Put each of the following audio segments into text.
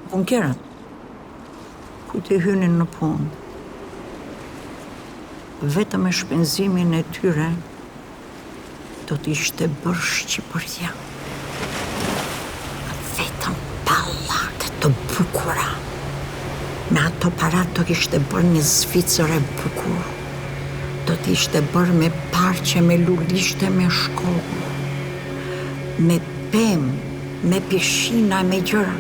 Punkerën, ku t'i hynin në punë. Vetëm me shpenzimin e tyre do t'ishte bërë Shqipëria. Vetëm pallate të bukura. Me ato parat do kishte bërë një Zvicër e bukur. Do t'ishte bërë me parqe, me lulishte, me shkollë. Me pemë, me pishina, me gjëra.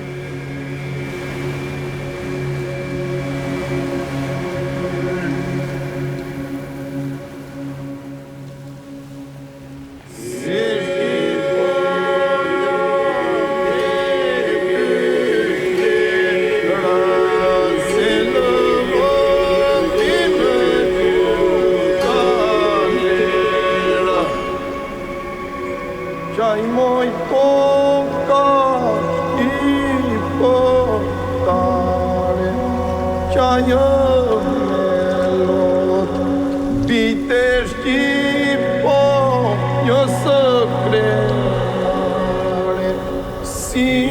Qaj moj toka i potare, qaj melot, dite Shqipo, jo së krere, si